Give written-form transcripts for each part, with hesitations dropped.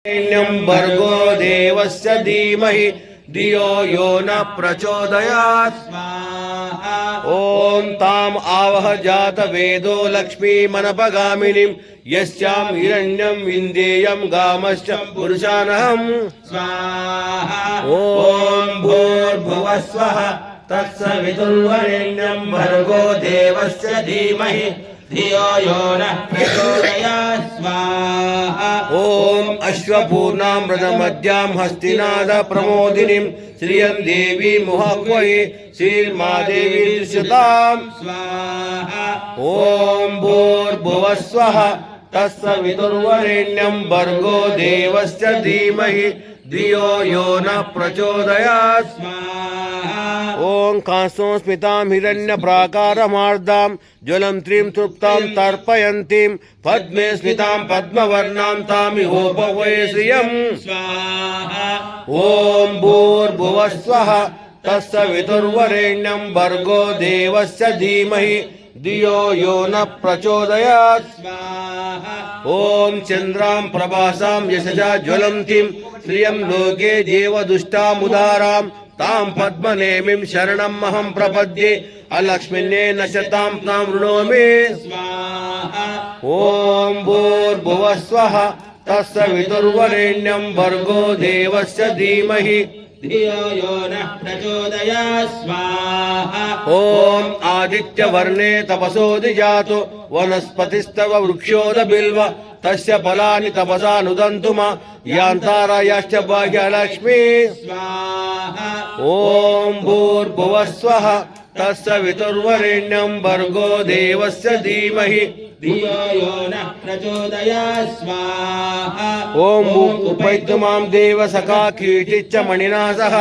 भर्गो देवस्य धीमहि धियो यो न प्रचोदयात्। ॐ ताम् आवह जात वेदो लक्ष्मीमनपगामिनीं यस्यां हिरण्यं विन्देयं गामश्च पुरुषानहम्। ॐ भूर्भुवः स्वः तत्सवितुर्वरेण्यं भर्गो देवस्य धीमहि धियो यो नः प्रचोदयात्। स्वाहा। ॐ अश्वपूर्णामृतमद्यां हस्तिनाद प्रमोदिनीं श्रियं देवी मुहवै श्रीर्मादेवी दृश्यताम्। स्वाहा। ॐ भूर्भुवः स्वः तत्सवितुर्वरेण्यं भर्गो देवस्य धीमहि धियो यो नः प्रचोदयात्। ॐ कांसों स्मितां हिरण्यप्राकारमार्दां ज्वलं त्रीं तृप्तां तर्पयन्तीं पद्मे स्मितां पद्मवर्णां तामिहोपवै श्रियम्। ॐ भूर्भुवः स्वः तत्सवितुर्वरेण्यं भर्गो देवस्य धीमहि धियो यो नः प्रचोदयात्। ॐ चन्द्रां प्रभासां यशसा ज्वलन्तीं श्रियं लोके देवदुष्टामुदारां तां पद्मनेमिं शरणमहं प्रपद्ये अलक्ष्मिन्नेन शतां तां वृणोमि। ॐ भूर्भुवः स्वः तत्सवितुर्वरेण्यं भर्गो देवस्य धीमहि धियो यो नः प्रचोदयात्। स्वाहा। ॐ आदित्यवर्णे तपसोऽधिजातो वनस्पतिस्तव वृक्षोदबिल्व तस्य फलानि तपसा नुदन्तु मा यान्तारायाश्च भाग्यलक्ष्मी। स्वाहा। ॐ भूर्भुवः स्वः तत्सवितुर्वरेण्यं भर्गो देवस्य धीमहि धियो यो नः प्रचोदयात्। स्वाहा। ॐ उपैतु मां देव सखा कीर्तिश्च मणिना सह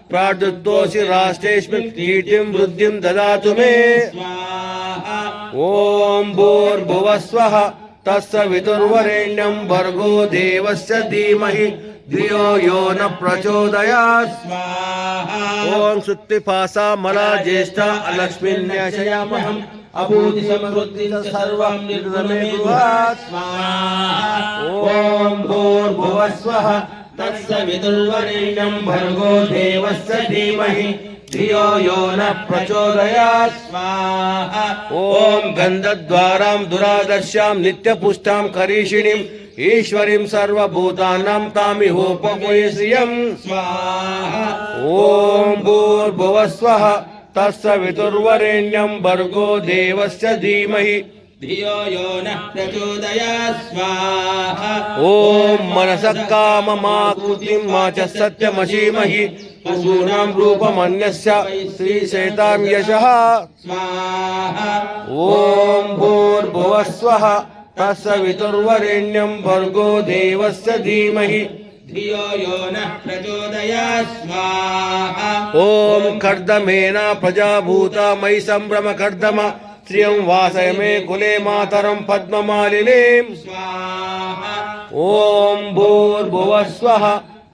प्रार्दुतोऽसि राष्ट्रेऽस्मिन् कीर्तिं वृद्धिं ददातु मे। स्वाहा। ॐ भूर्भुवः स्वः तत्सवितुर्वरेण्यं भर्गो देवस्य धीमहि धियो यो नः प्रचोदयात्। स्वाहा। ॐ सुत्तिपासा मला ज्येष्ठा अलक्ष्मीन्याशयामहम् अभूति समृद्धि सर्वं निर्धमे गृहात्। स्वाहा। ॐ भूर्भुवः स्वः तत्सवितुर्वरेण्यं भर्गो देवस्य धीमहि धियो यो नः प्रचोदयात्। स्वाहा। ॐ गन्धद्वारां दुरादर्शां नित्यपुष्टां करीषिणीं ईश्वरीं सर्वभूतानां तामिहोपवै श्रियम्। स्वाहा। ॐ भूर्भुवः स्वः तत्सवितुर्वरेण्यं भर्गो देवस्य धीमहि धियो यो नः प्रचोदयात्। स्वाहा। ॐ मनसः काममाकृतिं मा च सत्यमसीमहि पशूनां रूपमन्यस्य श्रीशैतां यशः। स्वाहा। ॐ भूर्भुवः स्वः तत्सवितुर्वरेण्यं भर्गो देवस्य धीमहि धियो यो नः प्रचोदयात्। स्वाहा। ॐ कर्दमेन प्रजाभूता मयि सम्भ्रम कर्दम श्रियं वासय मे कुले मातरं पद्ममालिनीं। स्वाहा। ॐ भूर्भुवः स्वः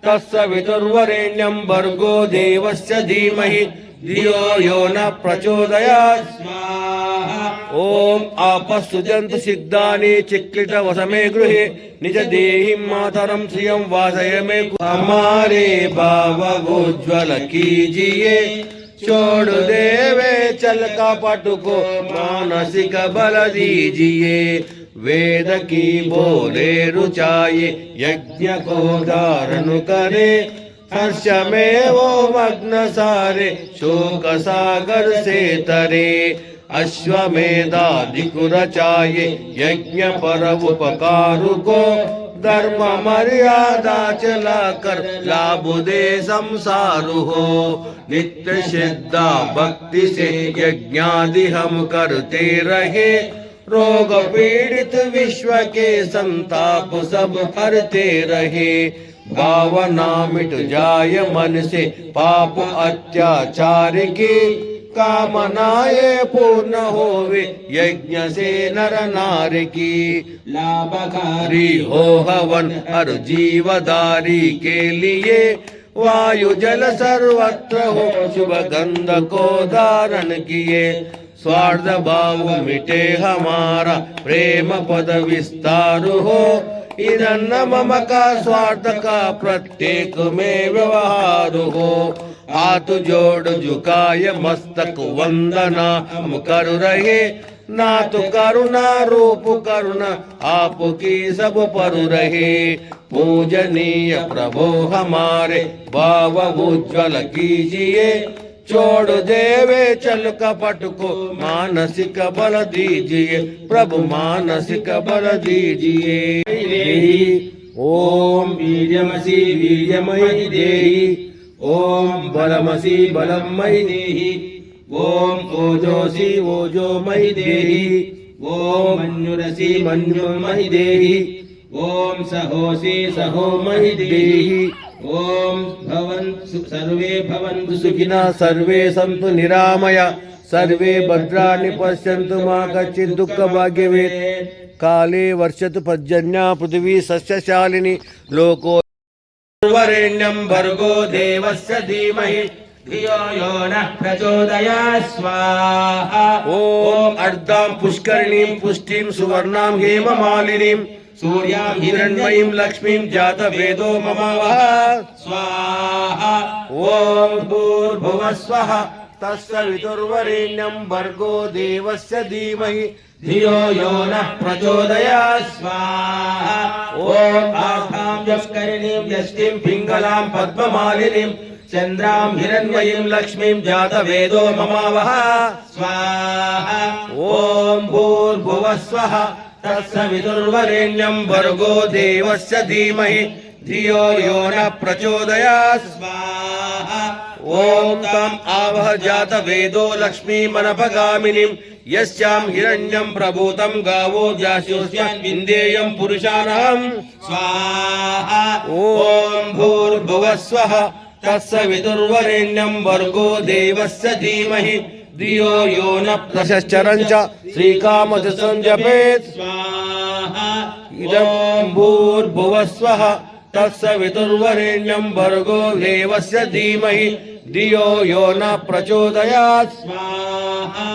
तत्सवितुर्वरेण्यं भर्गो देवस्य धीमहि धियो यो नः प्रचोदयात्। स्वाहा। ॐ आपस्सुजन्तु सिग्धानि चिक्लितवसमे गृहे निज देहि मातरं श्रियं वासय मे। हमारे भावोज्ज्वल कीजिए छोड़ देवे चल कपट को मानसिक बल दीजिए। वेद की बोले रुचाए यज्ञ को धारण करे हर्ष में वो मग्न सारे शोक सागर से तरे। अश्वमेधादि रचाए यज्ञ पर उपकार को धर्म मर्यादा चलाकर लाभ दे संसार हो। नित्य श्रद्धा भक्ति से यज्ञादि हम करते रहे रोग पीड़ित विश्व के संताप सब हरते रहे। भावना मिट जाय मन से पाप अत्याचार की कामनाएं पूर्ण होवे यज्ञ से नर नार की। लाभकारी हो हवन हर जीवधारी के लिए वायु जल सर्वत्र हो शुभ गंध को धारण किए। स्वार्थ भाव मिटे हमारा प्रेम पद विस्तार हो इदन्न मम का स्वार्थ का प्रत्येक में व्यवहार हो। हाथ जोड़ झुकाय मस्तक वंदना हम कर रहे, ना तो करुणा रूप करुणा आपकी सब पर रहे। पूजनीय प्रभु हमारे भाव उज्ज्वल कीजिए, छोड़ देवे चल कपट को मानसिक बल दीजिए, प्रभु मानसिक बल दीजिए। ओम वीर्यमसि वीर्यमयि देहि, ओम बलमसि बलमयि देहि, ओम ओजोसि ओजोमयि देहि, ओम मन्युरसि मन्युमयि देहि, ओम सहोसि सहोमयि देहि, ओम भवन्तु सर्वे भवन्तु सुखिनः सर्वे सन्तु निरामया, सर्वे भद्राणि पश्यन्तु मा कश्चित् दुःखभाग्यभेत्। काले वर्षतु पर्जन्या पृथिवी सस्यशालिनी, लोको वरेण्यं भर्गो देवस्य धीमहि धियो यो नः प्रचोदयात् स्वाहा। ओम अर्धां पुष्करिणीं पुष्टिं सुवर्णां हेममालिनीं, सूर्यां हिरण्मयीं लक्ष्मीं जातवेदो ममावः स्वाहा। ओम भूर्भुवः स्वः तत्सवितुर्वरेण्यं भर्गो देवस्य धीमहि धियो यो नः प्रचोदयात् स्वाहा। ओम आस्थां पुष्करिणीं यष्टिं पिङ्गलां पद्ममालिनीं, चन्द्रां हिरण्मयीं लक्ष्मीं जातवेदो ममावः स्वाहा। ओम भूर्भुवः स्वः तत्सवितुर्वरेण्यं भर्गो देवस्य धीमहि धियो यो नः प्रचोदयात् स्वाहा। ओम तम् आवह जातवेदो लक्ष्मीमनपगामिनीं, यस्यां हिरण्यं प्रभूतं गावो जास्योस्यान् विन्देयं पुरुषाणां स्वाहा। ओम भूर्भुवः स्वः तत्सवितुर्वरेण्यं भर्गो देवस्य धीमहि धियो यो नः प्रचोदयात् श्रीकामच संजपेत् स्वाहा। इदं भूर्भुवः स्वः तत्सवितुर्वरेण्यं भर्गो देवस्य धीमहि धियो यो नः प्रचोदयात् स्वाहा।